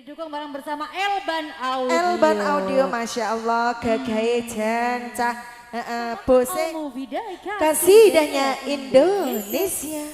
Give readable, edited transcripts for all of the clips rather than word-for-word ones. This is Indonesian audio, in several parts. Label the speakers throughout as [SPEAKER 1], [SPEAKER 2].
[SPEAKER 1] Didukung bareng bersama Elban Audio.
[SPEAKER 2] Elban Audio, Masya Allah, gagahe jan cah bose kasidahnya Indonesia.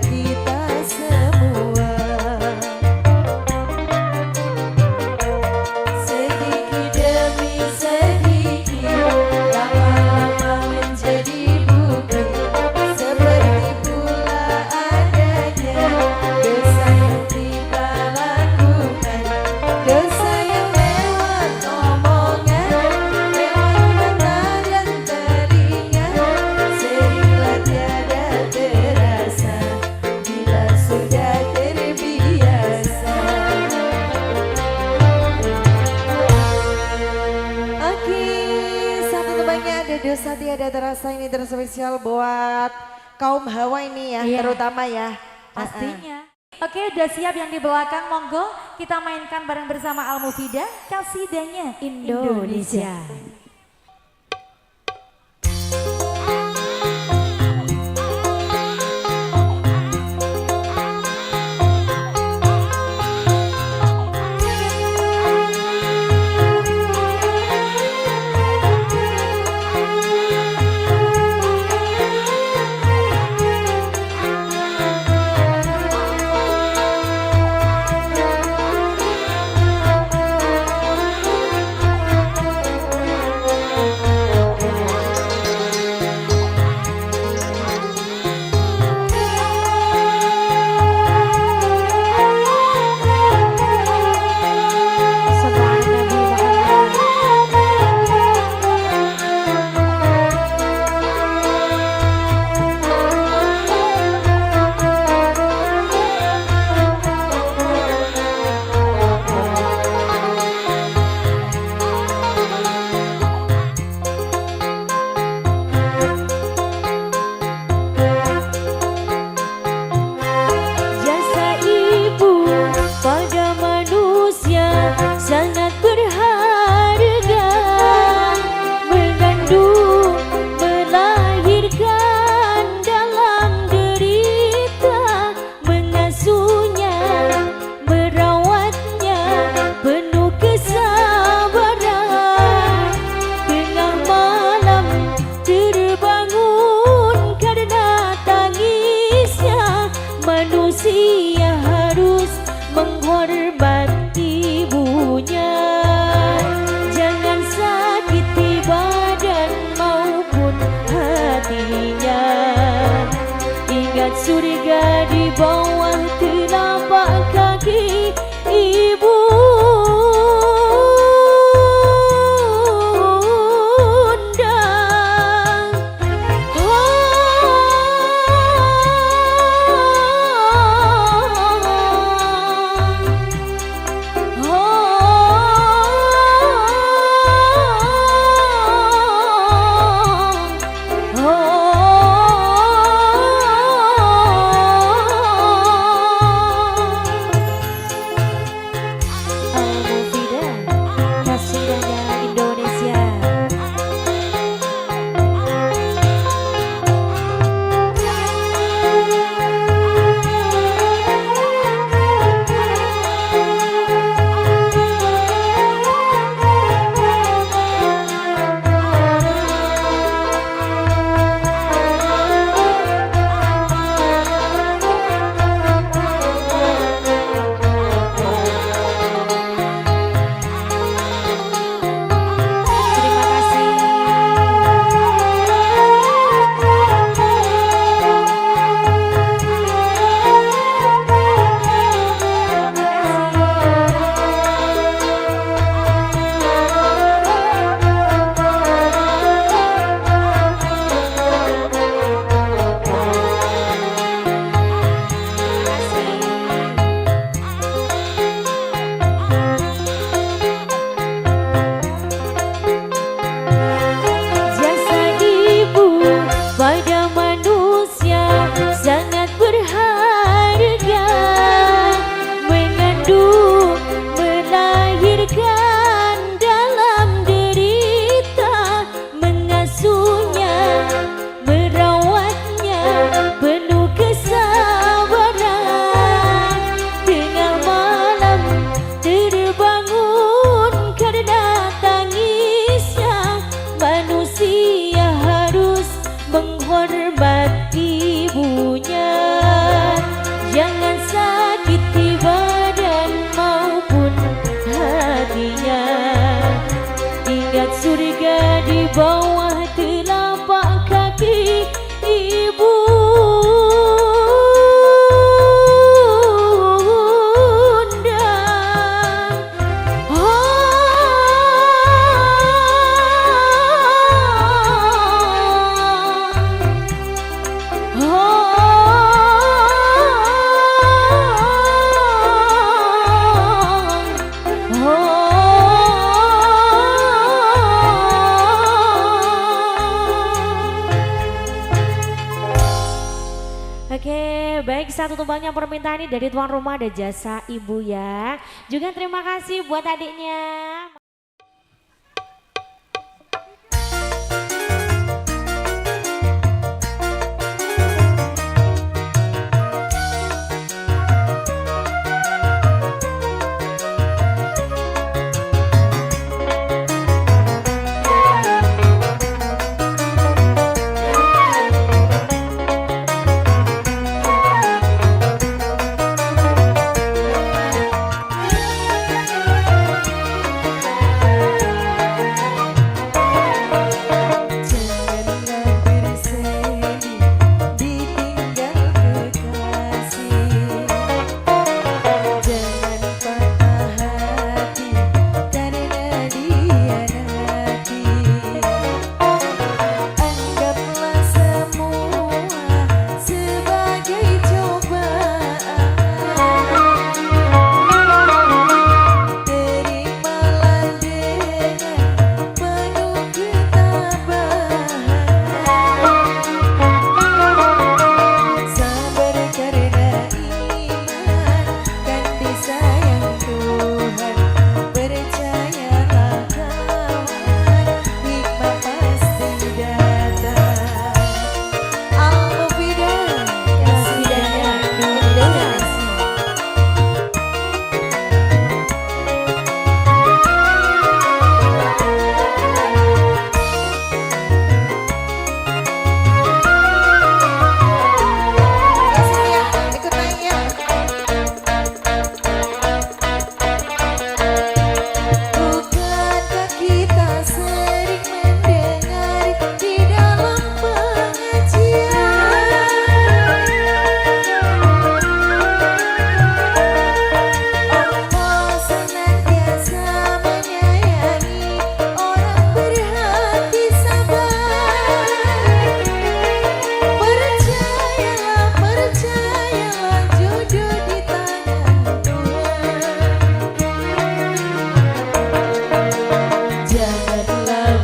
[SPEAKER 2] kita semua. Sedikit demi sedikit lama-lama menjadi bukit, seperti pula adanya dosa yang kita lakukan, dosa yang lewat omongan, lewat mata dan telinga, seringlah tiada terasa bila sudah terbiasa. Oke, satu tebaknya ada dosa tiada terasa, ini terspesial buat kaum hawa ini ya,
[SPEAKER 1] Iya.
[SPEAKER 2] terutama ya.
[SPEAKER 1] Pastinya. Oke, udah siap yang di belakang, monggo kita mainkan bareng bersama Al Mufidah, kasidahnya Indonesia.
[SPEAKER 3] Jasa ibu pada manusia sangat berharga, mengandung, melahirkan dalam derita, mengasuhnya, merawatnya penuh kesabaran. Tengah malam terbangun karena tangisnya, manusia harus menghormati ibunya. Jangan sakiti badan maupun hatinya. Ingat surga di bawah telapak kaki ibu. Baik, satu tumbangnya permintaan ini dari tuan rumah ada jasa ibu ya. Juga terima kasih buat adiknya.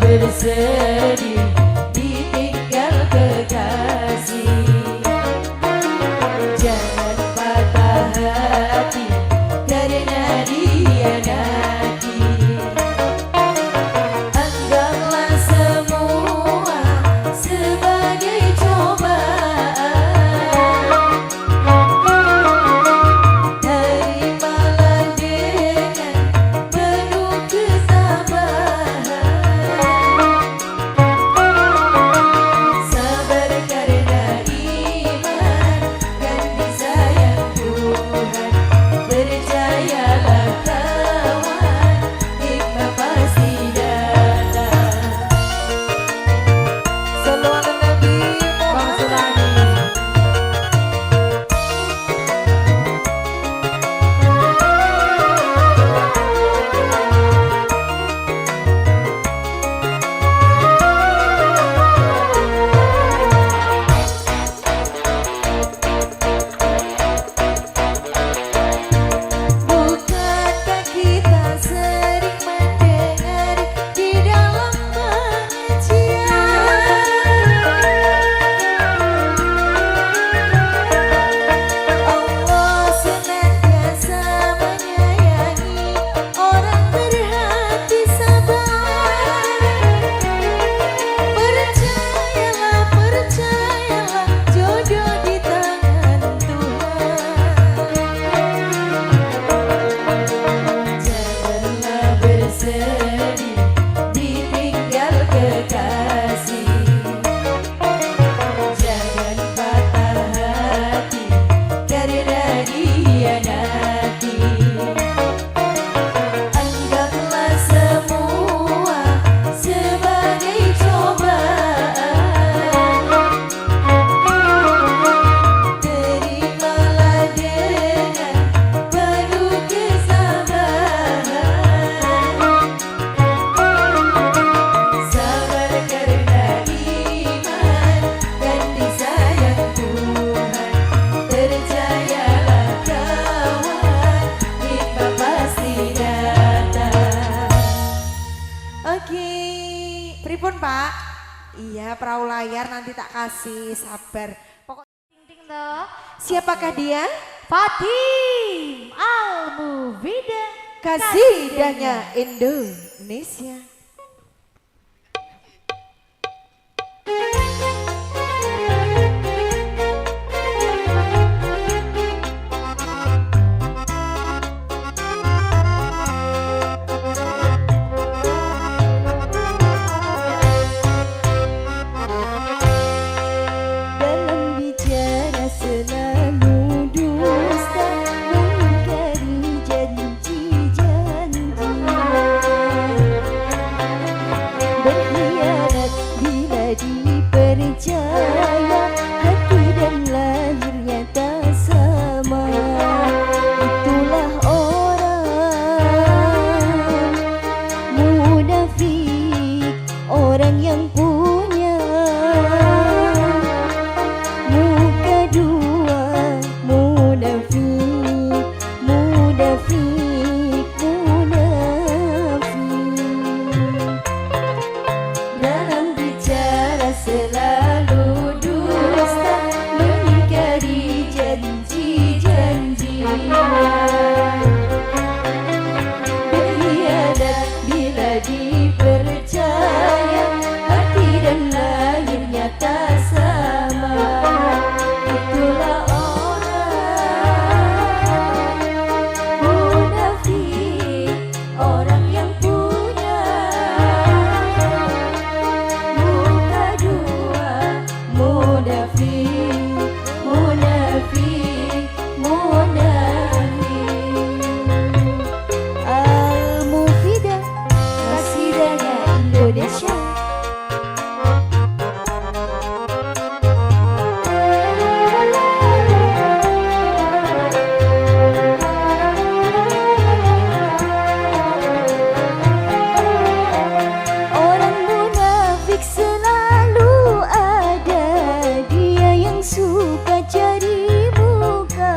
[SPEAKER 3] Bersedih ditinggal kekasih, jangan patah hati karena dihianati. Anggaplah semua sebagai cobaan, terimalah dengan penuh ketabahan.
[SPEAKER 2] Pripun Pak? Iya perahu layar nanti tak kasih, sabar.
[SPEAKER 1] Loh,
[SPEAKER 2] Siapakah dia?
[SPEAKER 1] Fatim Al-Mufida.
[SPEAKER 2] Kasidahnya Indonesia.
[SPEAKER 4] Dalam bicara selalu dusta, mengingkari janji-janji, berkhianat bila dipercaya, hati dan lahirnya tak sama. Itulah orang munafik, orang yang punya muka dua, munafik, munafik, munafik. Dalam bicara selalu dusta, mengingkari janji-janji, berkhianat bila dipercaya, hati dan lahirnya tak sama. Itulah orang munafik, orang yang punya muka dua, munafik, munafik, munafik. Al-Mufida, kasidahnya Indonesia. Orang munafik selalu ada, dia yang suka cari muka.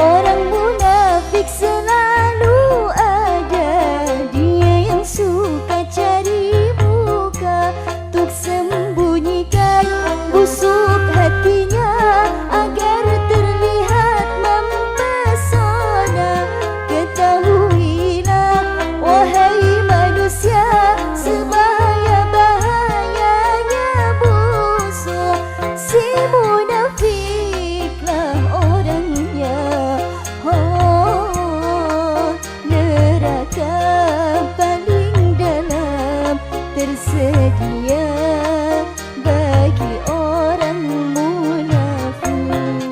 [SPEAKER 4] Orang munafik selalu ada, dia yang suka cari muka, untuk sembunyikan busuk hatinya agar terlihat mempesona. Ketahuilah wahai manusia, sebahaya-bahayanya musuh. Si munafiklah orangnya, oh, neraka paling dalam tersedia bagi orang munafik.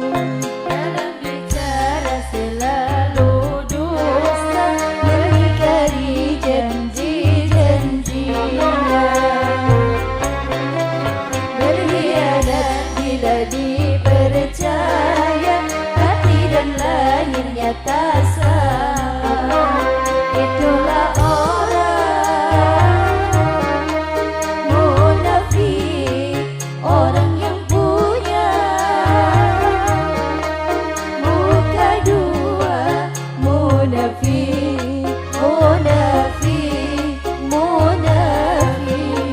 [SPEAKER 4] Dalam bicara selalu dusta, mengingkari janji-janjinya, berkhianat bila dipercaya, hati dan lahirnya tak sama. Itulah orang munafik, orang yang punya muka dua, munafik, munafik, munafik.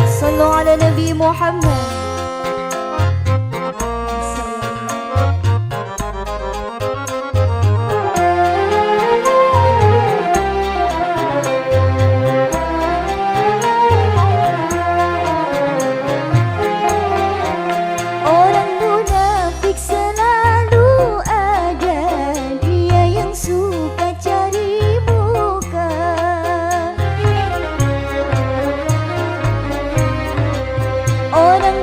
[SPEAKER 4] Sallu ala Nabi Muhammad. Orang munafik selalu ada, dia yang suka cari muka. Orang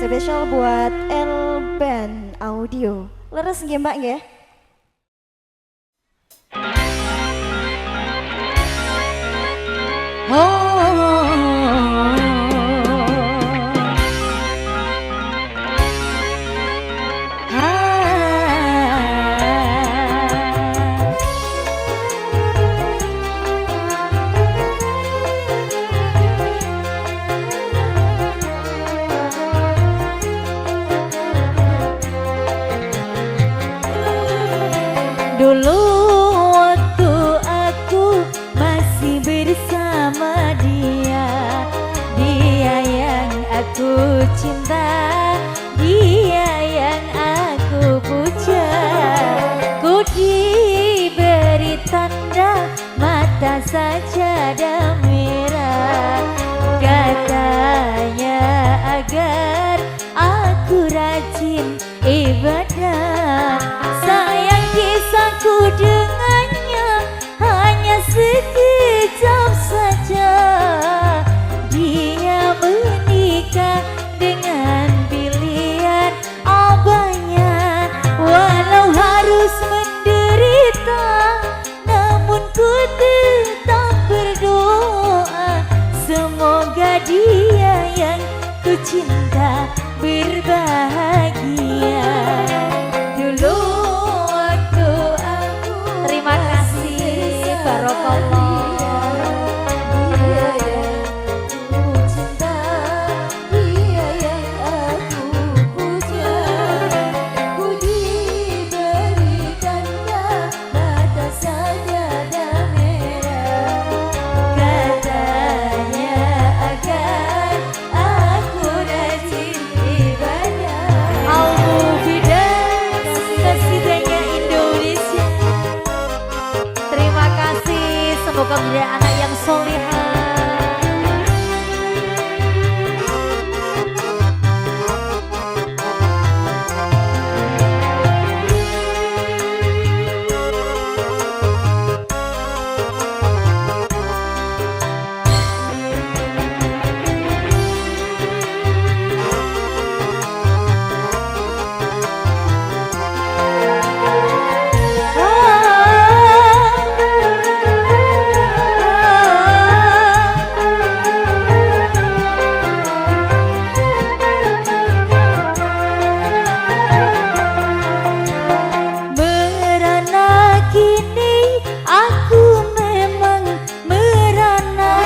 [SPEAKER 4] Spesial buat L-Band Audio. Leres nggih Mbak nggih?
[SPEAKER 1] Dulu waktu aku masih bersama dia, dia yang aku cinta, dia yang aku puja. Ku diberi tanda mata sajadah merah, katanya agar aku rajin ibadah. Sayang kisahku dengannya hanya sekejap saja. Dia menikah dengan pilihan abahnya. Walau harus menderita, namun ku tetap berdoa, semoga dia yang ku cinta berbahagia. Dulu waktu aku, terima kasih Barokallah. Dia yang aku cinta, dia yang aku puja. Ku diberi tanda mata sajadah merah, katanya agar aku rajin ibadah. Al-Mufidah, kasidahnya Indonesia. Terima kasih, semoga menjadi anak yang solihah. Merana kini aku memang merana,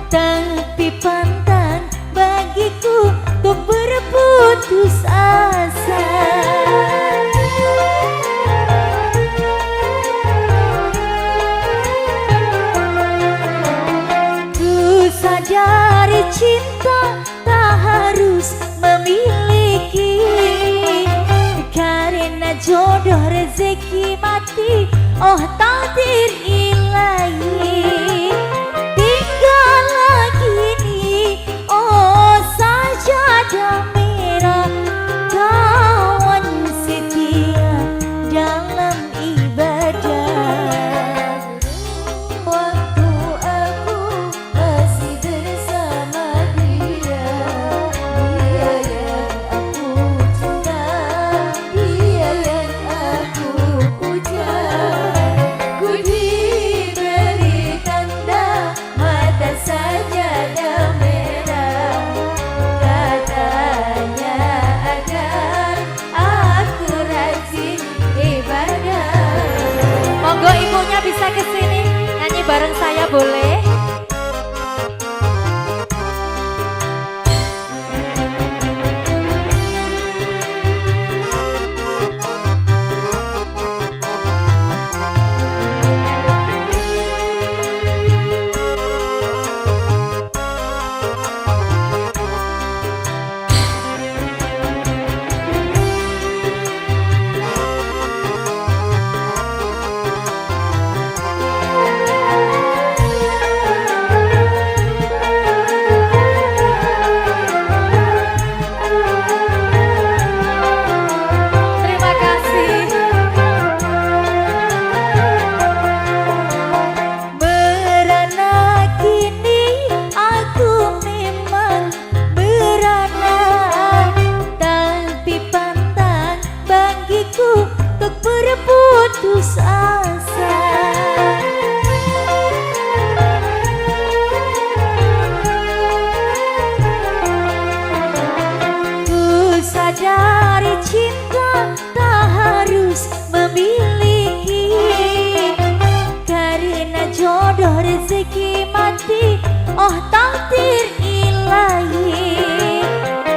[SPEAKER 1] tapi pantang bagiku untuk berputus asa. Ku sadari cinta tak harus memiliki, karena jodoh rezeki mati, oh takdir ilahi. Tinggal lagi nih, oh sajadah merah, kawan setia dalam ibadah. Waktu aku masih bersama dia, dia yang aku cinta, dia yang aku puja. Ku diberi tanda mata sajadah merah, katanya agar aku rajin ibadah. Monggo ibunya bisa kesini nyanyi bareng saya boleh?
[SPEAKER 4] putus asa.
[SPEAKER 1] Ku sadari cinta tak harus memiliki, karena jodoh rezeki mati, oh takdir ilahi.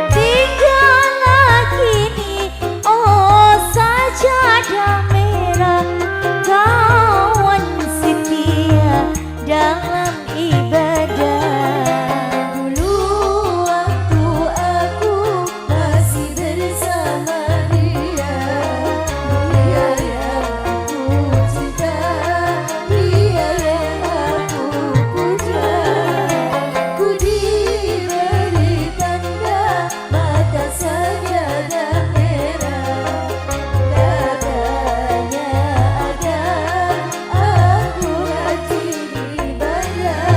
[SPEAKER 1] Tinggallah kini, oh sajadah merah, kawan setia dalam ibadah. Dulu waktu aku masih bersama dia, dia yang aku cinta, dia yang aku puja. Ku diberi tanda mata sajadah merah, katanya agar aku rajin ibadah.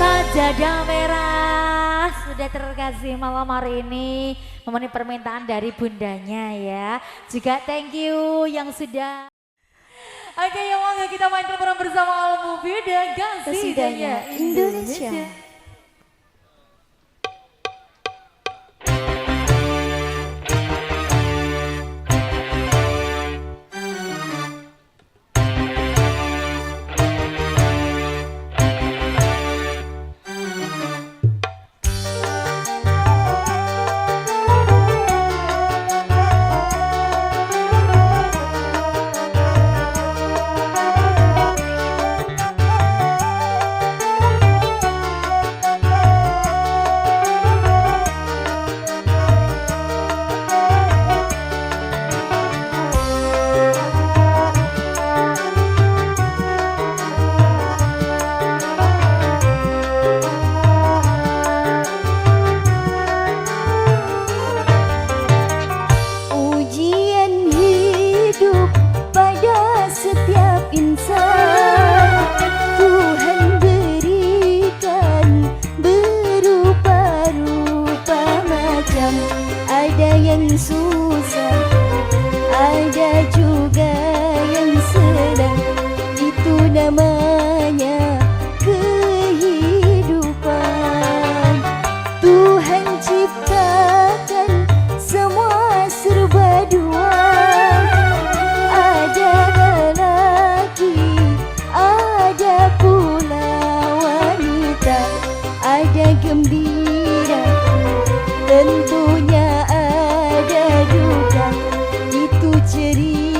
[SPEAKER 1] Sajadah merah sudah terkasih malam hari ini memenuhi permintaan dari bundanya ya. Juga thank you yang sudah. Oke, yang mau kita mainkan bareng bersama Al-Mufidah
[SPEAKER 4] Kasidahnya Indonesia. Ujian hidup pada setiap insan Tuhan berikan berupa-rupa macam. Ada yang susah, ada juga yang senang. Itu namanya kehidupan. Tuhan ciptakan semua serba dua. Ada lelaki, ada pula wanita. Ada gembira, tentunya ada duka. Itu cerita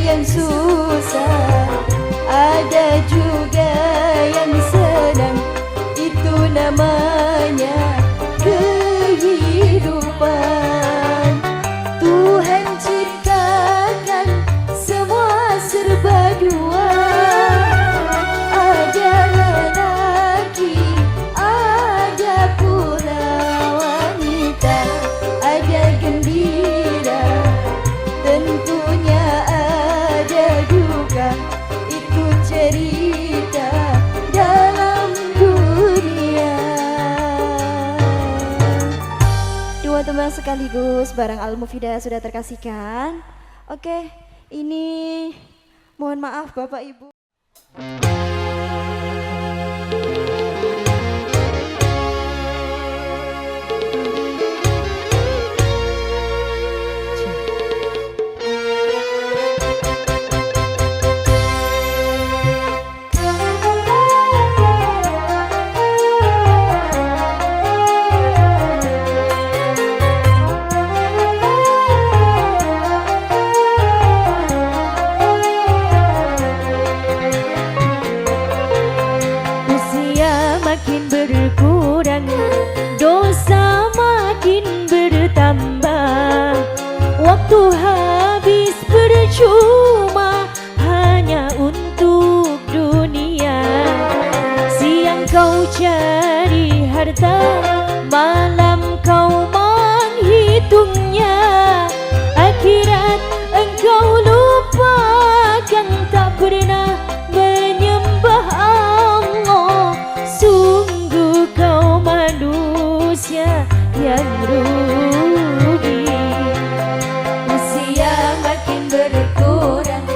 [SPEAKER 4] yang susah, ada juga yang senang. Itu namanya kehidupan. Tuhan ciptakan semua serba dua. Ada lelaki, ada pula wanita. Ada gembira, tentunya ada duka. Itu cerita dalam dunia. Dua tembang sekaligus barang Al-Mufidah sudah terkasihkan. Oke, ini mohon maaf Bapak Ibu.
[SPEAKER 3] Makin berkurang, dosa makin bertambah. Waktu habis percuma hanya untuk dunia. Siang kau cari harta, malam kau menghitungnya. Akhirat engkau lupakan, tak pernah menyembah Allah. Sungguh kau manusia yang rugi. Usia makin berkurang,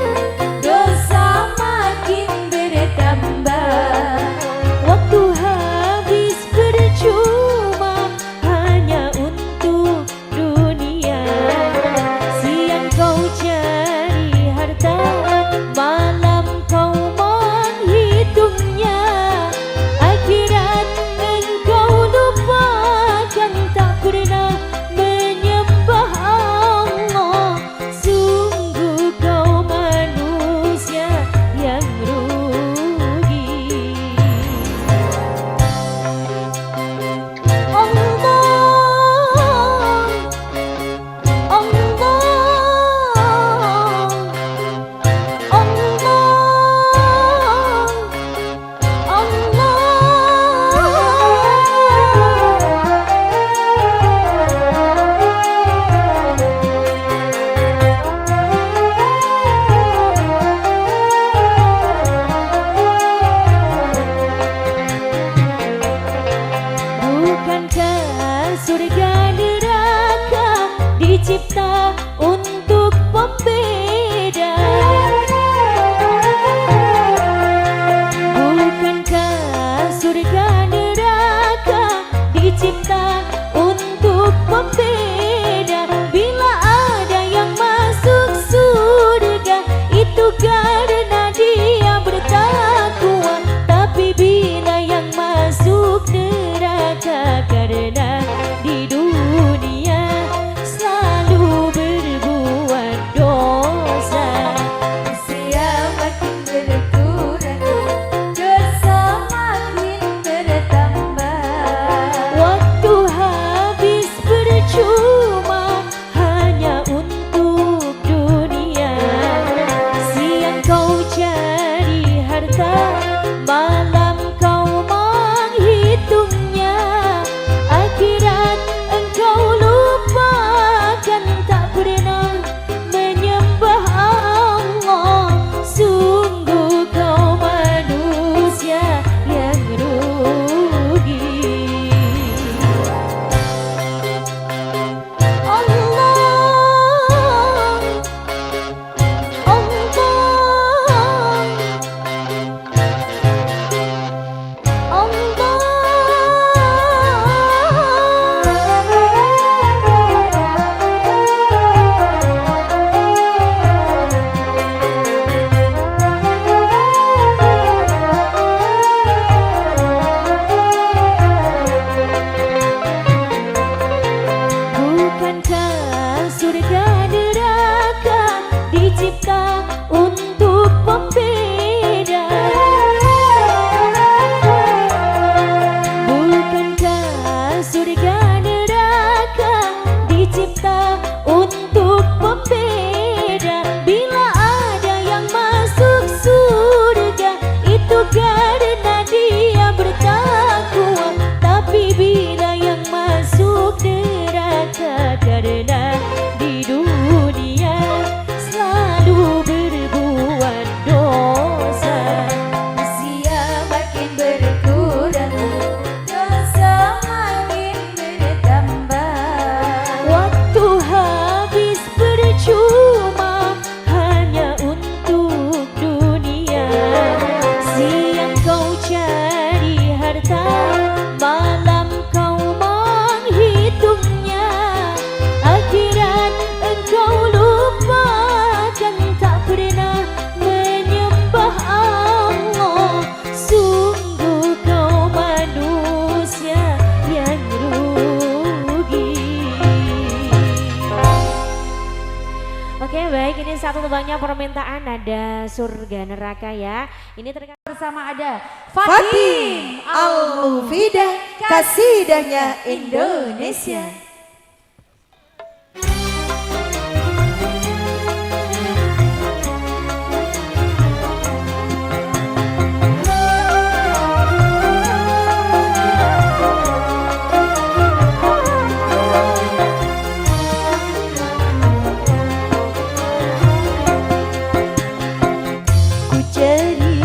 [SPEAKER 3] dosa makin bertambah. Waktu habis percuma Oke baik, ini satu tebangnya permintaan ada surga neraka ya. Ini
[SPEAKER 1] Bersama ada
[SPEAKER 2] Fatim Al-Mufidah, kasidahnya Indonesia.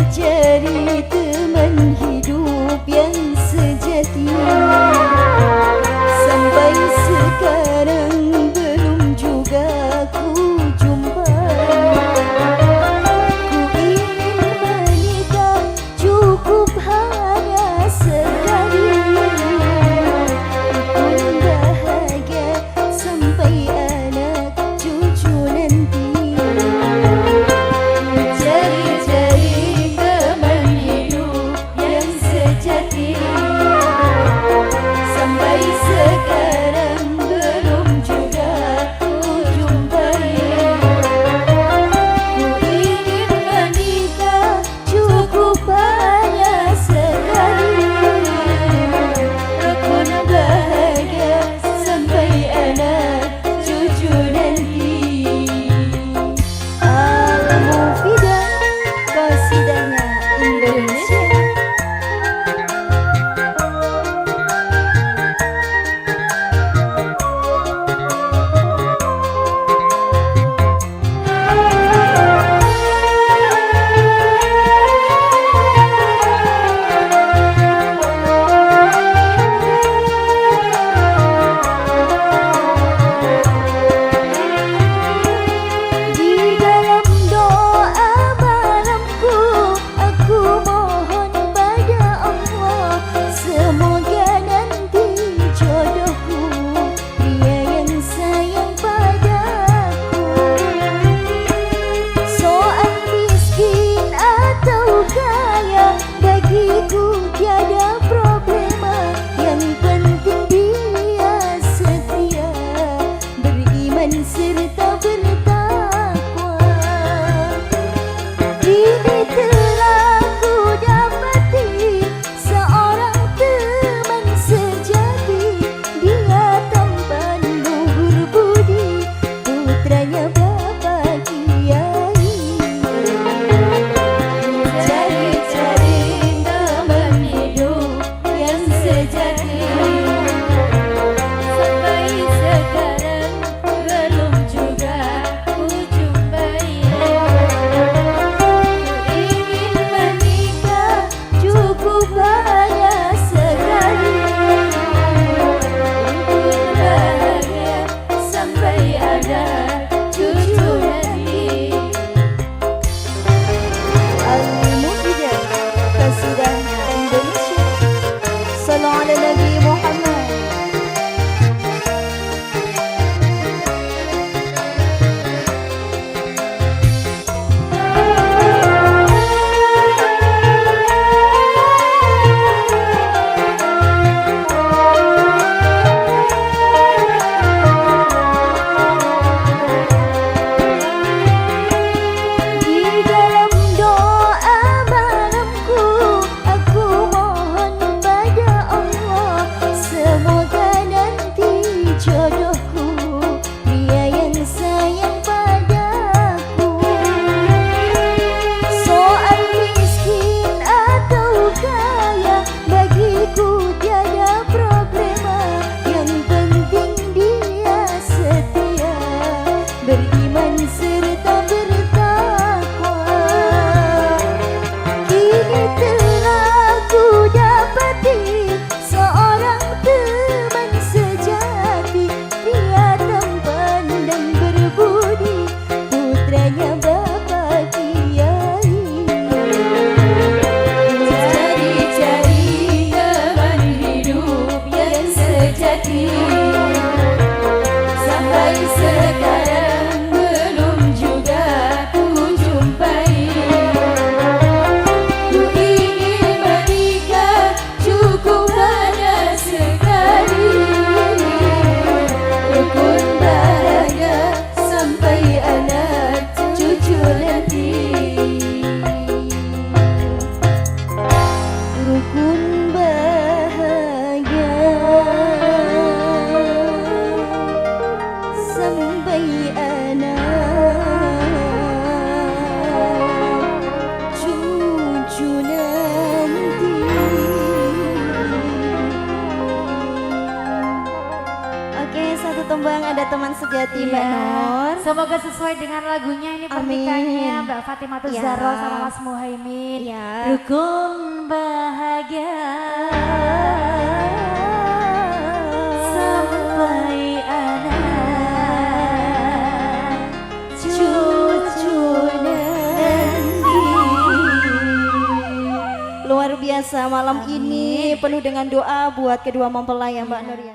[SPEAKER 4] Cari teman hidup yang sejati, sampai sekarang belum juga ku jumpai. Ku ingin menikah cukup hanya sekali, pun bahagia sampai anak cucu nanti. Sampai sekarang belum juga ku jumpai. Ku ingin menikah cukup hanya sekali, rukun bahagia sampai anak cucu nanti. Al-Mufidah, kasidahnya Indonesia. Tiada problema, yang penting dia setia, beriman serta bertakwa. Ini telah ku dapati seorang teman sejati, dia tampan luhur budi, putranya Bapak Kiai. Cari-cari sejati, sampai sekarang belum juga ku jumpai. Ku ingin menikah cukup hanya sekali, untuk bahagia sampai ada cucu nanti. Al-Mufidah, kasidahnya Indonesia. Sallu ala Nabi Muhammad. Di dalam doa malamku, aku mohon pada Allah, semoga nanti jodohku dia yang sayang padaku. Soal miskin atau kaya, bagiku tiada problema, yang penting dia setia, beriman serta bertakwa. Kini telah ku dapati seorang teman sejati, dia tampan dan berbudi, putranya Bapak Kiai. Cari-cari teman hidup yang sejati, sampai sekarang belum juga sampai anak cucu nanti. Oke, satu tembang ada teman sejati Mbak
[SPEAKER 1] Iya.
[SPEAKER 4] Nur.
[SPEAKER 1] Semoga sesuai dengan lagunya ini pernikahannya
[SPEAKER 4] Amin.
[SPEAKER 1] Mbak Fatimah
[SPEAKER 4] Ya.
[SPEAKER 1] Zahra sama Mas Muhaimin.
[SPEAKER 4] Ya.
[SPEAKER 1] Rukun bahagia sampai anak cucu nanti.
[SPEAKER 4] Luar biasa malam ini penuh dengan doa buat kedua mempelai ya Mbak Nur ya.